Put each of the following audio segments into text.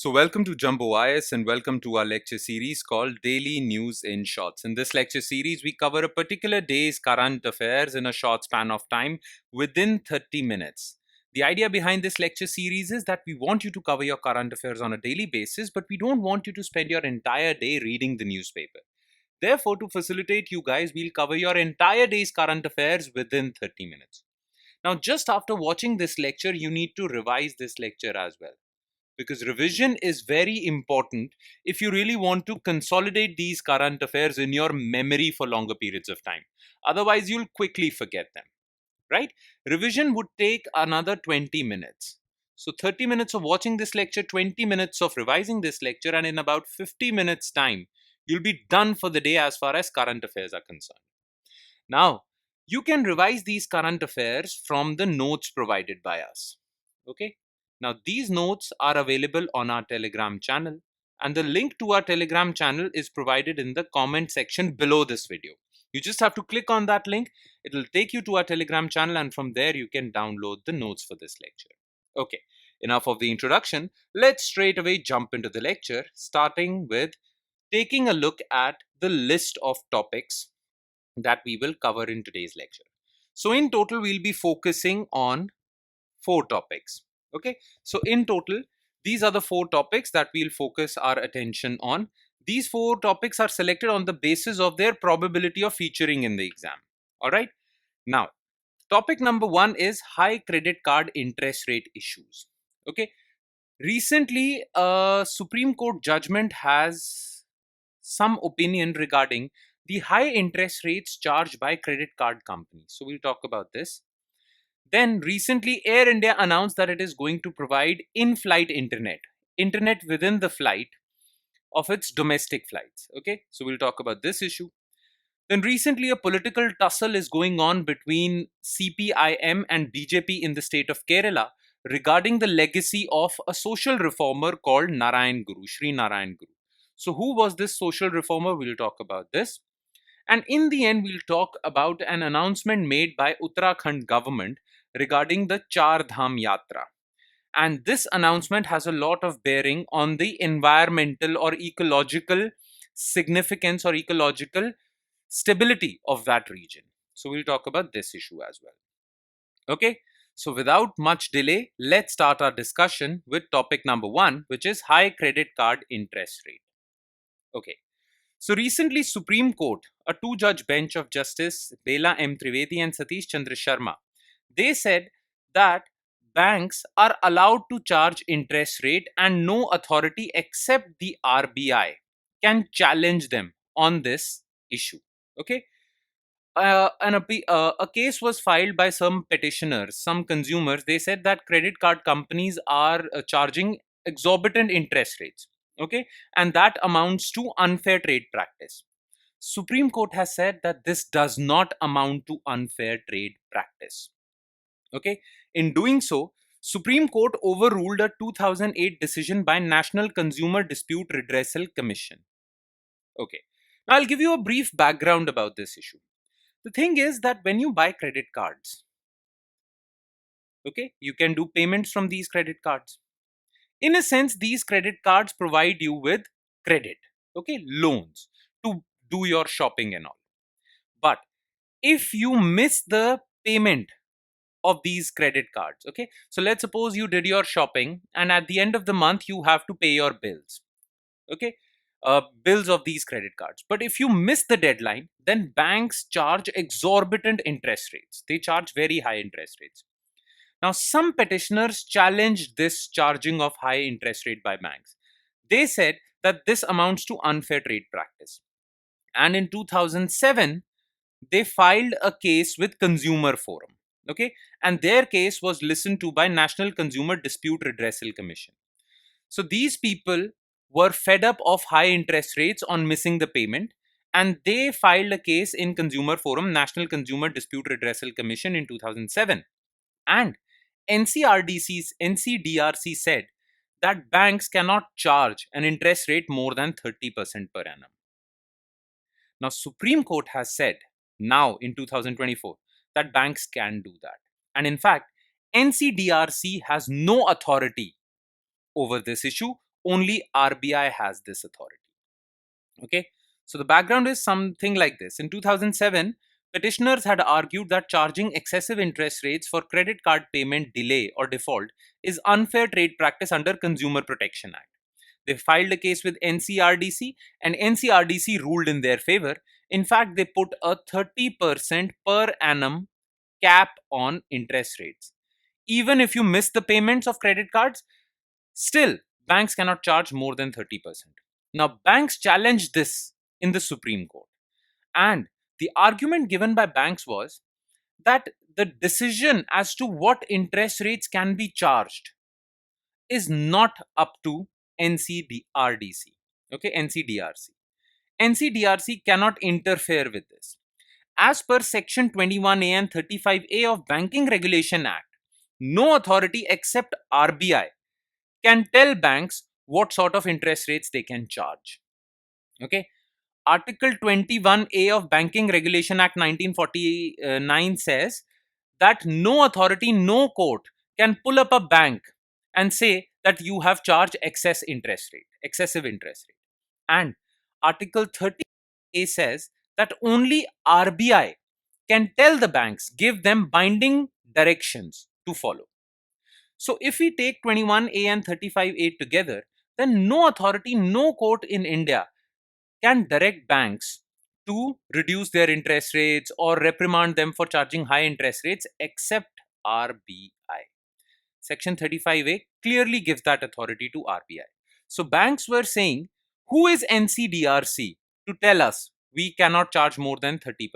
So welcome to Jumbo IS and welcome to our lecture series called Daily News in Shorts. In this lecture series, we cover a particular day's current affairs in a short span of time within 30 minutes. The idea behind this lecture series is that we want you to cover your current affairs on a daily basis, but we don't want you to spend your entire day reading the newspaper. Therefore, to facilitate you guys, we'll cover your entire day's current affairs within 30 minutes. Now, just after watching this lecture, you need to revise this lecture as well, because revision is very important if you really want to consolidate these current affairs in your memory for longer periods of time. Otherwise, you'll quickly forget them, right? Revision would take another 20 minutes. So 30 minutes of watching this lecture, 20 minutes of revising this lecture, and in about 50 minutes time, you'll be done for the day as far as current affairs are concerned. Now, you can revise these current affairs from the notes provided by us. Okay. Now, these notes are available on our Telegram channel, and the link to our Telegram channel is provided in the comment section below this video. You just have to click on that link. It will take you to our Telegram channel, and from there you can download the notes for this lecture. Okay, enough of the introduction. Let's straight away jump into the lecture, starting with taking a look at the list of topics that we will cover in today's lecture. So in total, we'll be focusing on 4 topics. Okay, so in total, these are the 4 topics that we'll focus our attention on. These 4 topics are selected on the basis of their probability of featuring in the exam. All right. Now, topic number 1 is high credit card interest rate issues. Okay. Recently, a Supreme Court judgment has some opinion regarding the high interest rates charged by credit card companies. So we'll talk about this. Then recently, Air India announced that it is going to provide in-flight internet within the flight of its domestic flights. Okay, so we'll talk about this issue. Then recently, a political tussle is going on between CPIM and BJP in the state of Kerala regarding the legacy of a social reformer called Narayan Guru, Sri Narayan Guru. So who was this social reformer? We'll talk about this. And in the end, we'll talk about an announcement made by Uttarakhand government regarding the Char Dham Yatra. And this announcement has a lot of bearing on the environmental or ecological significance or ecological stability of that region. So we'll talk about this issue as well. Okay, so without much delay, let's start our discussion with topic number 1, which is high credit card interest rate. Okay. So recently, Supreme Court, a 2-judge bench of Justice Bela M. Trivedi and Satish Chandra Sharma, they said that banks are allowed to charge interest rate and no authority except the RBI can challenge them on this issue. Okay. A case was filed by some petitioners, some consumers. They said that credit card companies are charging exorbitant interest rates. Okay, and that amounts to unfair trade practice. Supreme Court has said that this does not amount to unfair trade practice. Okay, in doing so, Supreme Court overruled a 2008 decision by National Consumer Dispute Redressal Commission. Okay, now I'll give you a brief background about this issue. The thing is that when you buy credit cards, okay, you can do payments from these credit cards. In a sense, these credit cards provide you with credit, okay, loans to do your shopping and all. But if you miss the payment of these credit cards, okay, so let's suppose you did your shopping and at the end of the month you have to pay your bills, okay, bills of these credit cards. But if you miss the deadline, then banks charge exorbitant interest rates. They charge very high interest rates. Now, some petitioners challenged this charging of high interest rate by banks. They said that this amounts to unfair trade practice. And in 2007, they filed a case with Consumer Forum. Okay, and their case was listened to by National Consumer Dispute Redressal Commission. So these people were fed up of high interest rates on missing the payment, and they filed a case in Consumer Forum, National Consumer Dispute Redressal Commission, in 2007. And NCDRC said that banks cannot charge an interest rate more than 30% per annum. Now, Supreme Court has said now in 2024 that banks can do that. And in fact, NCDRC has no authority over this issue. Only RBI has this authority. Okay, so the background is something like this. In 2007, petitioners had argued that charging excessive interest rates for credit card payment delay or default is unfair trade practice under Consumer Protection Act. They filed a case with NCRDC, and NCRDC ruled in their favor. In fact, they put a 30% per annum cap on interest rates. Even if you miss the payments of credit cards, still banks cannot charge more than 30%. Now, banks challenged this in the Supreme Court, and the argument given by banks was that the decision as to what interest rates can be charged is not up to NCDRDC. Okay, NCDRC. NCDRC cannot interfere with this. As per Section 21A and 35A of Banking Regulation Act, no authority except RBI can tell banks what sort of interest rates they can charge. Okay. Article 21A of Banking Regulation Act 1949 says that no authority, no court can pull up a bank and say that you have charged excessive interest rate. And Article 30A says that only RBI can tell the banks, give them binding directions to follow. So if we take 21A and 35A together, then no authority, no court in India can direct banks to reduce their interest rates or reprimand them for charging high interest rates except RBI. Section 35A clearly gives that authority to RBI. So banks were saying, who is NCDRC to tell us we cannot charge more than 30%?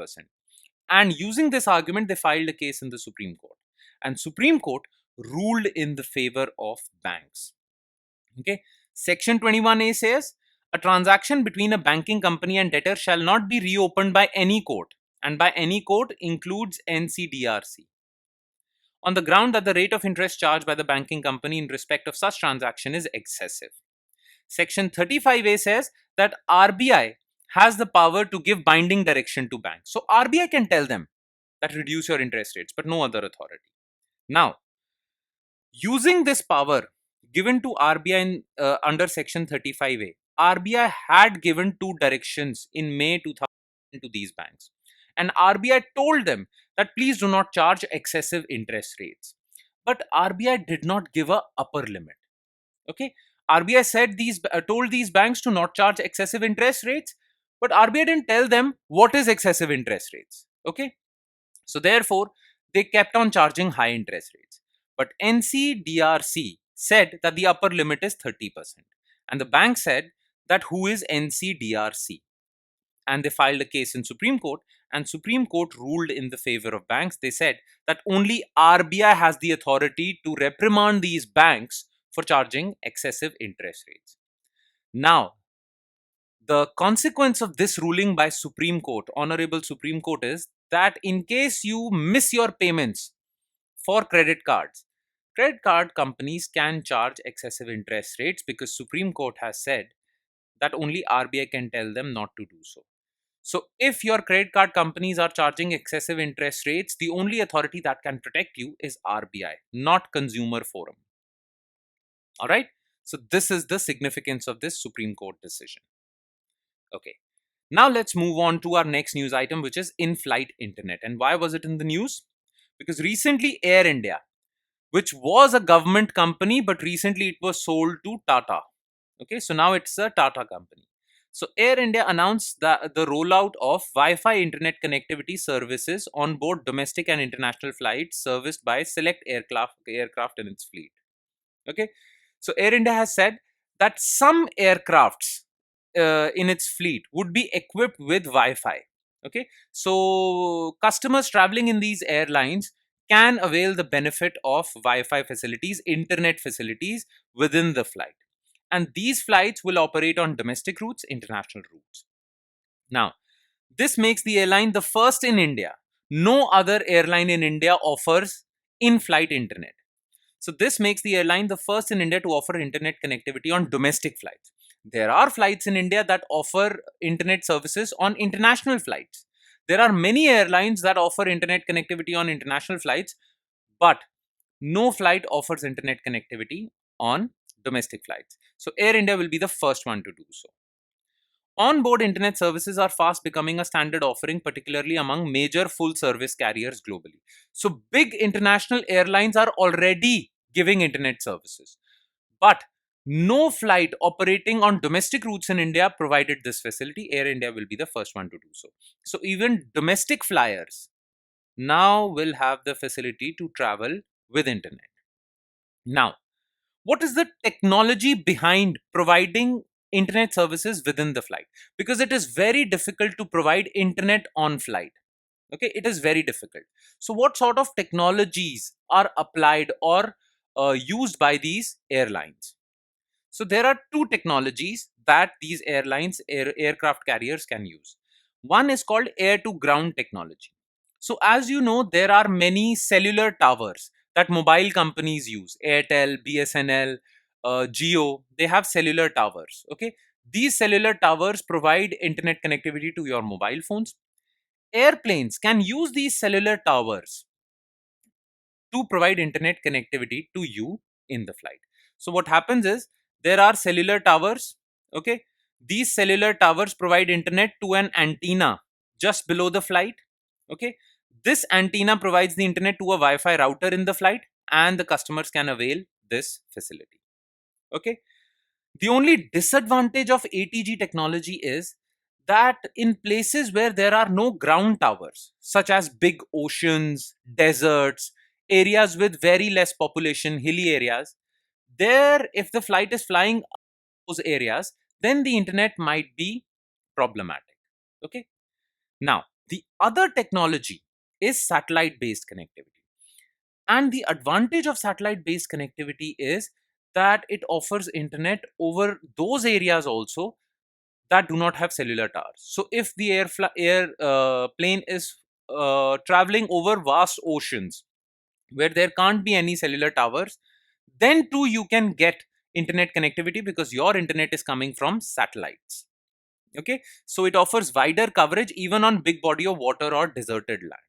And using this argument, they filed a case in the Supreme Court. And Supreme Court ruled in the favor of banks. Okay. Section 21A says, a transaction between a banking company and debtor shall not be reopened by any court, and by any court includes NCDRC, on the ground that the rate of interest charged by the banking company in respect of such transaction is excessive. Section 35A says that RBI has the power to give binding direction to banks. So RBI can tell them that reduce your interest rates, but no other authority. Now, using this power given to RBI under Section 35A, RBI had given two directions in May 2000 to these banks. And RBI told them that please do not charge excessive interest rates. But RBI did not give a upper limit. Okay, RBI said told these banks to not charge excessive interest rates, but RBI didn't tell them what is excessive interest rates. Okay, so therefore they kept on charging high interest rates. But NCDRC said that the upper limit is 30%, and the bank said that who is NCDRC, and they filed a case in Supreme Court, and Supreme Court ruled in the favor of banks. They said that only RBI has the authority to reprimand these banks for charging excessive interest rates. Now, the consequence of this ruling by Supreme Court, Honorable Supreme Court, is that in case you miss your payments for credit cards, credit card companies can charge excessive interest rates because Supreme Court has said that only RBI can tell them not to do so. So if your credit card companies are charging excessive interest rates, the only authority that can protect you is RBI, not Consumer Forum. All right. So this is the significance of this Supreme Court decision. Okay. Now let's move on to our next news item, which is in-flight internet. And why was it in the news? Because recently Air India, which was a government company, but recently it was sold to Tata. Okay, so now it's a Tata company. So Air India announced the rollout of Wi-Fi internet connectivity services on board domestic and international flights serviced by select aircraft in its fleet. Okay, so Air India has said that some aircrafts in its fleet would be equipped with Wi-Fi. Okay, so customers traveling in these airlines can avail the benefit of Wi-Fi facilities, internet facilities within the flight. And these flights will operate on domestic routes, international routes. Now, this makes the airline the first in India. No other airline in India offers in-flight internet. So this makes the airline the first in India to offer internet connectivity on domestic flights. There are flights in India that offer internet services on international flights. There are many airlines that offer internet connectivity on international flights, but no flight offers internet connectivity on domestic flights. So Air India will be the first one to do so. On-board internet services are fast becoming a standard offering, particularly among major full-service carriers globally. So big international airlines are already giving internet services. But no flight operating on domestic routes in India provided this facility. Air India will be the first one to do so. So even domestic flyers now will have the facility to travel with internet. Now, what is the technology behind providing internet services within the flight? Because it is very difficult to provide internet on flight. Okay, it is very difficult. So what sort of technologies are applied or used by these airlines? So there are two technologies that these aircraft carriers can use. One is called air to ground technology. So as you know, there are many cellular towers that mobile companies use. Airtel, BSNL, Geo, they have cellular towers. Okay. These cellular towers provide internet connectivity to your mobile phones. Airplanes can use these cellular towers to provide internet connectivity to you in the flight. So what happens is there are cellular towers. Okay, these cellular towers provide internet to an antenna just below the flight. Okay, this antenna provides the internet to a Wi-Fi router in the flight, and the customers can avail this facility. Okay, the only disadvantage of ATG technology is that in places where there are no ground towers, such as big oceans, deserts, areas with very less population, hilly areas, there, if the flight is flying those areas, then the internet might be problematic. Okay. Now, the other technology is satellite based connectivity. And the advantage of satellite based connectivity is that it offers internet over those areas also that do not have cellular towers. So if the plane is traveling over vast oceans where there can't be any cellular towers, then too you can get internet connectivity because your internet is coming from satellites. Okay, so it offers wider coverage even on big body of water or deserted land.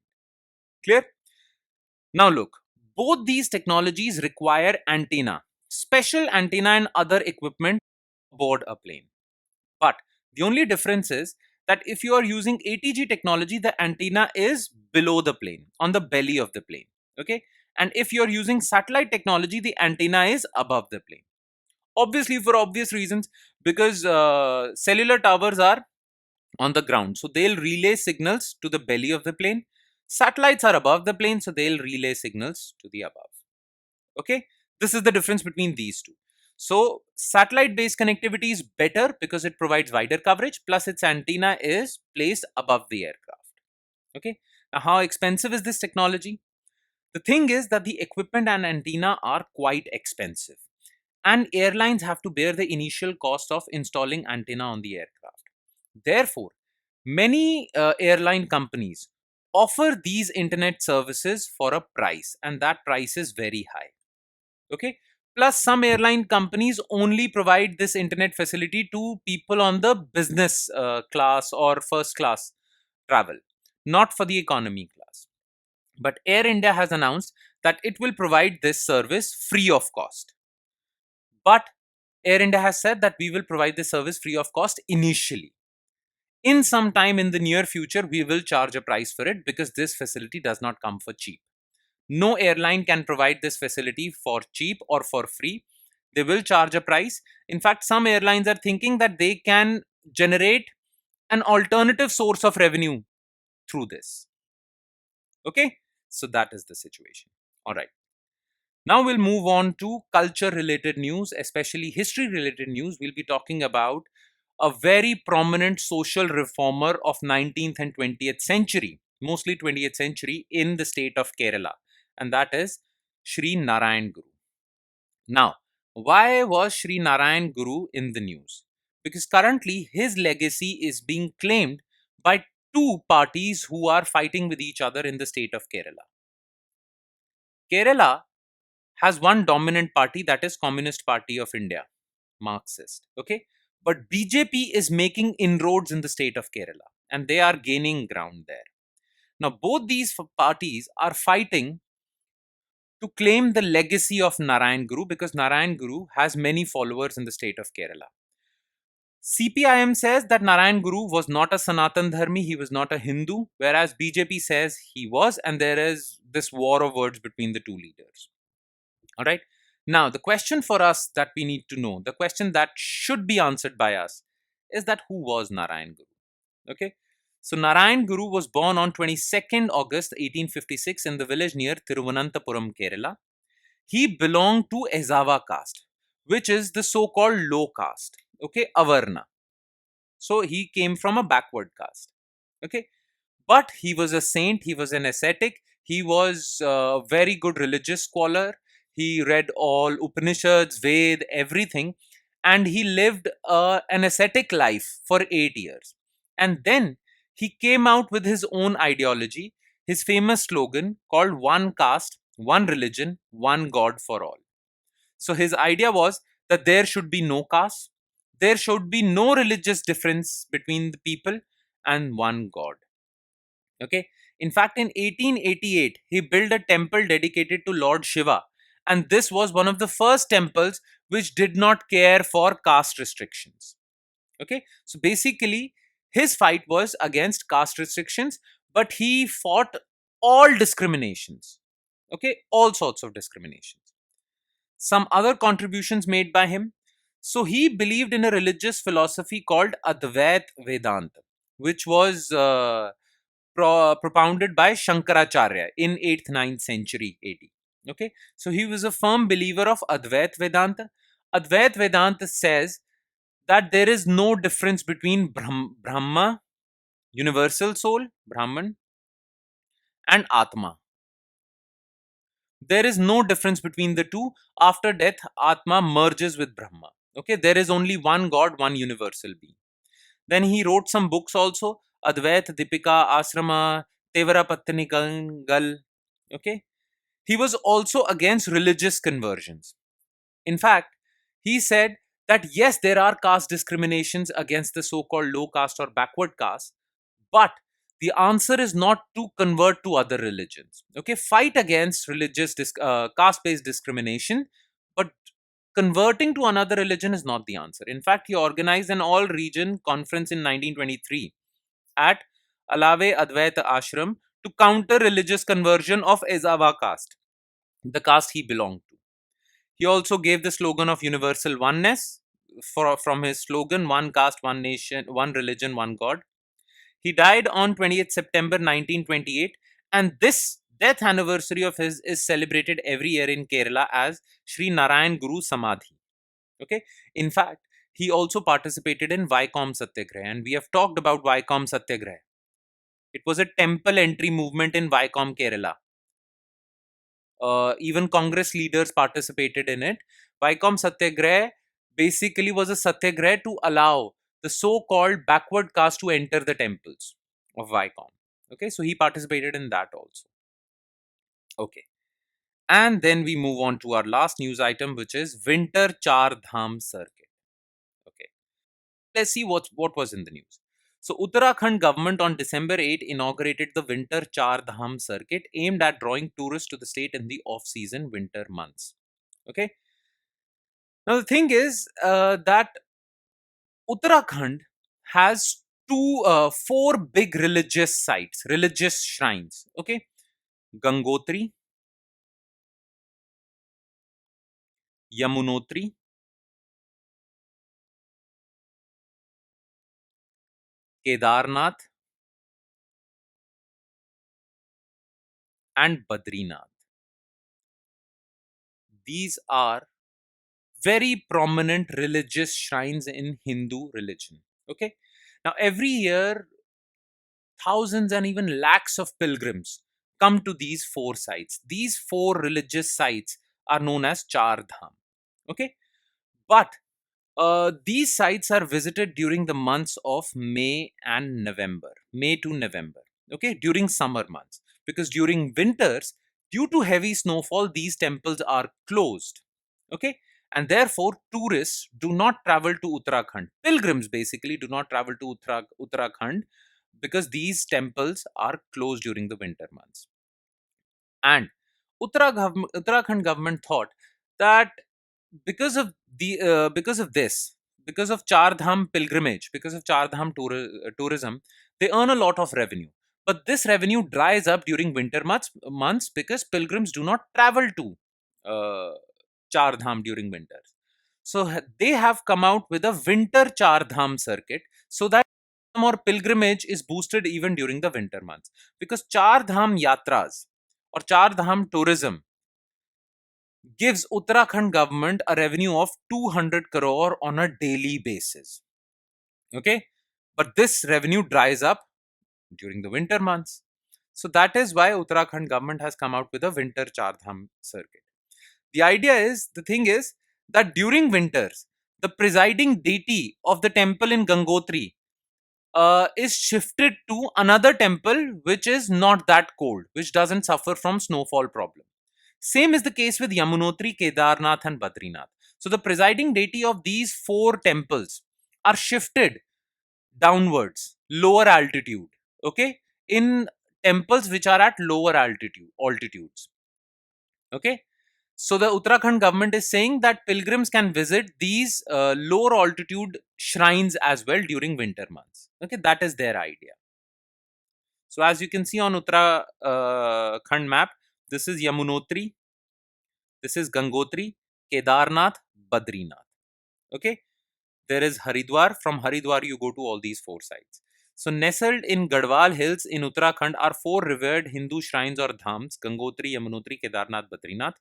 Clear? Now look, both these technologies require antenna, special antenna and other equipment aboard a plane. But the only difference is that if you are using ATG technology, the antenna is below the plane, on the belly of the plane. Okay. And if you're using satellite technology, the antenna is above the plane. Obviously, for obvious reasons, because cellular towers are on the ground. So they'll relay signals to the belly of the plane. Satellites are above the plane, so they'll relay signals to the above. Okay. This is the difference between these two. So satellite based connectivity is better because it provides wider coverage, plus its antenna is placed above the aircraft. Okay. Now, how expensive is this technology? The thing is that the equipment and antenna are quite expensive, and airlines have to bear the initial cost of installing antenna on the aircraft. Therefore, many airline companies offer these internet services for a price, and that price is very high. Okay. Plus, some airline companies only provide this internet facility to people on the business class or first class travel, not for the economy class. But Air India has announced that it will provide this service free of cost. But Air India has said that we will provide this service free of cost initially. In some time in the near future, we will charge a price for it because this facility does not come for cheap. No airline can provide this facility for cheap or for free. They will charge a price. In fact, some airlines are thinking that they can generate an alternative source of revenue through this. Okay, so that is the situation. All right. Now we'll move on to culture related news, especially history related news. We'll be talking about a very prominent social reformer of 19th and 20th century, mostly 20th century, in the state of Kerala, and that is Sri Narayan Guru. Now, why was Sri Narayan Guru in the news? Because currently his legacy is being claimed by two parties who are fighting with each other in the state of Kerala. Kerala has one dominant party, that is Communist Party of India, Marxist. Okay, but BJP is making inroads in the state of Kerala, and they are gaining ground there. Now both these parties are fighting to claim the legacy of Narayan Guru, because Narayan Guru has many followers in the state of Kerala. CPIM says that Narayan Guru was not a Sanatan Dharmi, he was not a Hindu, whereas BJP says he was, and there is this war of words between the two leaders. All right. Now, the question for us that we need to know, the question that should be answered by us, is that who was Narayan Guru? Okay. So, Narayan Guru was born on 22nd August 1856 in the village near Thiruvananthapuram, Kerala. He belonged to Ezava caste, which is the so called low caste, okay, Avarna. So, he came from a backward caste, okay. But he was a saint, he was an ascetic, he was a very good religious scholar. He read all Upanishads, Ved, everything, and he lived an ascetic life for 8 years. And then he came out with his own ideology, his famous slogan called One Caste, One Religion, One God for All. So his idea was that there should be no caste, there should be no religious difference between the people, and one God. Okay. In fact, in 1888, he built a temple dedicated to Lord Shiva. And this was one of the first temples which did not care for caste restrictions. Okay. So basically, his fight was against caste restrictions, but he fought all discriminations. Okay. All sorts of discriminations. Some other contributions made by him. So he believed in a religious philosophy called Advait Vedanta, which was propounded by Shankaracharya in 8th 9th century AD. Okay, so he was a firm believer of Advait Vedanta. Advait Vedanta says that there is no difference between Brahma, universal soul, Brahman, and Atma. There is no difference between the two. After death, Atma merges with Brahma. Okay, there is only one God, one universal being. Then he wrote some books also, Advait, Dipika, Asrama, Tevara Pattanigal. Okay. He was also against religious conversions. In fact, he said that yes, there are caste discriminations against the so called low caste or backward caste, but the answer is not to convert to other religions. Okay, fight against religious caste based discrimination, but converting to another religion is not the answer. In fact, he organized an all region conference in 1923 at Alave Advaita Ashram to counter religious conversion of Ezava caste, the caste he belonged to. He also gave the slogan of universal oneness from his slogan One Caste, One Nation, One Religion, One God. He died on 20th September 1928, and this death anniversary of his is celebrated every year in Kerala as Sri Narayan Guru Samadhi. Okay, in fact, he also participated in Vaikom Satyagraha, and we have talked about Vaikom Satyagraha. It was a temple entry movement in Vaikom, Kerala. Even Congress leaders participated in it. Vaikom Satyagraha basically was a satyagraha to allow the so-called backward caste to enter the temples of Vaikom. Okay, so he participated in that also. Okay, and then we move on to our last news item, which is Winter Char Dham Circuit. Okay, let's see what was in the news. So Uttarakhand government on December 8 inaugurated the Winter Char Dham circuit aimed at drawing tourists to the state in the off-season winter months. Okay. Now the thing is that Uttarakhand has four big religious sites, religious shrines. Okay, Gangotri, Yamunotri, Kedarnath, and Badrinath. These are very prominent religious shrines in Hindu religion. Okay. Now, every year, thousands and even lakhs of pilgrims come to these four sites. These four religious sites are known as Char Dham. Okay. But these sites are visited during the months of May and November, May to November, okay, during summer months. Because during winters, due to heavy snowfall, these temples are closed, okay, and therefore tourists do not travel to Uttarakhand. Pilgrims basically do not travel to Uttarakhand because these temples are closed during the winter months. And Uttarakhand government thought that because of because of this, because of Char Dham pilgrimage, because of Char Dham tourism, they earn a lot of revenue. But this revenue dries up during winter months because pilgrims do not travel to uh, Char Dham during winters. So they have come out with a winter Char Dham circuit so that more pilgrimage is boosted even during the winter months. Because Char Dham yatras or Char Dham tourism gives Uttarakhand government a revenue of 200 crore on a daily basis. Okay, but this revenue dries up during the winter months. So that is why Uttarakhand government has come out with a winter Char Dham circuit. The thing is that during winters, the presiding deity of the temple in Gangotri is shifted to another temple which is not that cold, which doesn't suffer from snowfall problem. Same is the case with Yamunotri, Kedarnath, and Badrinath. So the presiding deity of these four temples are shifted downwards, lower altitude. Okay, in temples which are at lower altitudes. Okay, so the Uttarakhand government is saying that pilgrims can visit these lower altitude shrines as well during winter months. Okay, that is their idea. So as you can see on Uttarakhand map, this is Yamunotri, this is Gangotri, Kedarnath, Badrinath. Okay, there is Haridwar. From Haridwar, you go to all these four sites. So nestled in Gadwal Hills in Uttarakhand are four revered Hindu shrines or dhams: Gangotri, Yamunotri, Kedarnath, Badrinath.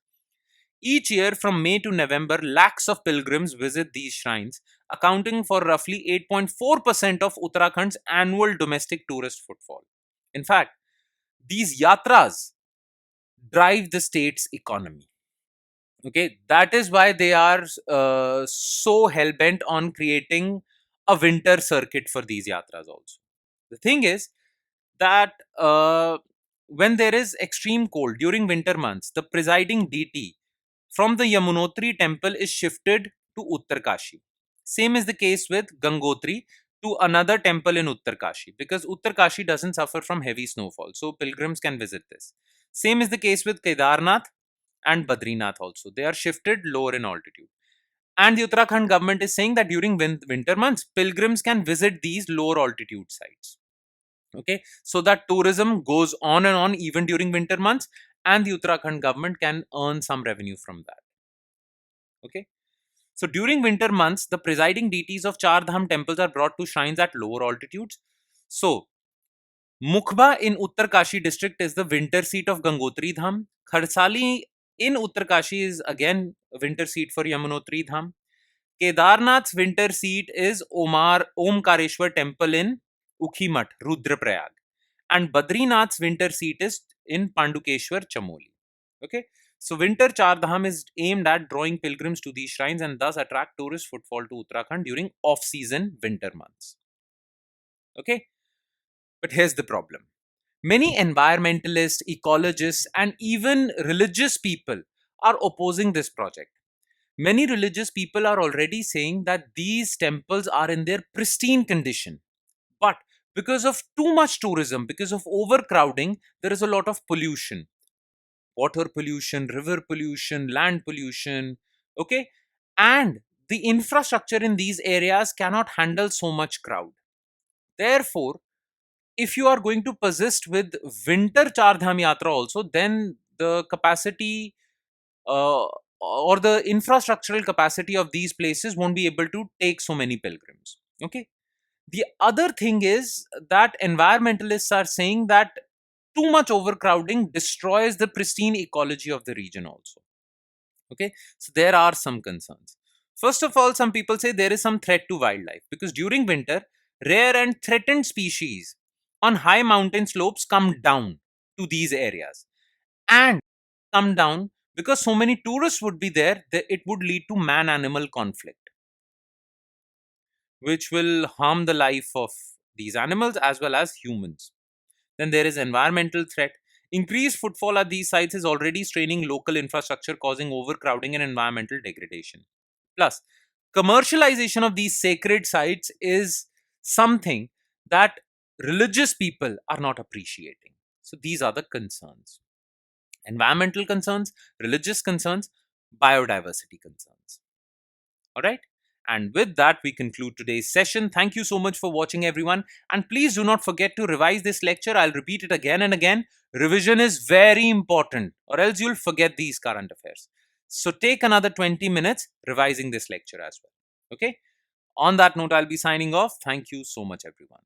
Each year from May to November, lakhs of pilgrims visit these shrines, accounting for roughly 8.4% of Uttarakhand's annual domestic tourist footfall. In fact, these yatras drive the state's economy. Okay, that is why they are so hell bent on creating a winter circuit for these yatras also. The thing is that when there is extreme cold during winter months, the presiding deity from the Yamunotri temple is shifted to Uttarkashi. Same is the case with Gangotri to another temple in Uttarkashi because Uttarkashi doesn't suffer from heavy snowfall. So pilgrims can visit this. Same is the case with Kedarnath and Badrinath also. They are shifted lower in altitude. And the Uttarakhand government is saying that during winter months, pilgrims can visit these lower altitude sites. Okay, so that tourism goes on and on even during winter months, and the Uttarakhand government can earn some revenue from that. Okay, so during winter months, the presiding deities of Char Dham temples are brought to shrines at lower altitudes. So, Mukhba in Uttarkashi district is the winter seat of Gangotri Dham. Kharsali in Uttarkashi is again a winter seat for Yamunotri Dham. Kedarnath's winter seat is Omkareshwar temple in Ukhimat, Rudraprayag. And Badrinath's winter seat is in Pandukeshwar, Chamoli. Okay, so winter Char Dham is aimed at drawing pilgrims to these shrines and thus attract tourist footfall to Uttarakhand during off-season winter months. Okay, but here's the problem. Many environmentalists, ecologists, and even religious people are opposing this project. Many religious people are already saying that these temples are in their pristine condition. But because of too much tourism, because of overcrowding, there is a lot of pollution: water pollution, river pollution, land pollution. Okay. And the infrastructure in these areas cannot handle so much crowd. Therefore, if you are going to persist with winter Char Dham Yatra also, then the capacity or the infrastructural capacity of these places won't be able to take so many pilgrims. Okay. The other thing is that environmentalists are saying that too much overcrowding destroys the pristine ecology of the region also. Okay, so there are some concerns. First of all, some people say there is some threat to wildlife because during winter, rare and threatened species on high mountain slopes come down to these areas and come down because so many tourists would be there that it would lead to man animal conflict, which will harm the life of these animals as well as humans. Then there is environmental threat. Increased footfall at these sites is already straining local infrastructure, causing overcrowding and environmental degradation. Plus, commercialization of these sacred sites is something that religious people are not appreciating. So these are the concerns. environmental concerns, religious concerns, biodiversity concerns. All right. And with that, we conclude today's session. Thank you so much for watching, everyone. And please do not forget to revise this lecture. I'll repeat it again and again. Revision is very important, or else you'll forget these current affairs. So take another 20 minutes revising this lecture as well. Okay. On that note, I'll be signing off. Thank you so much, everyone.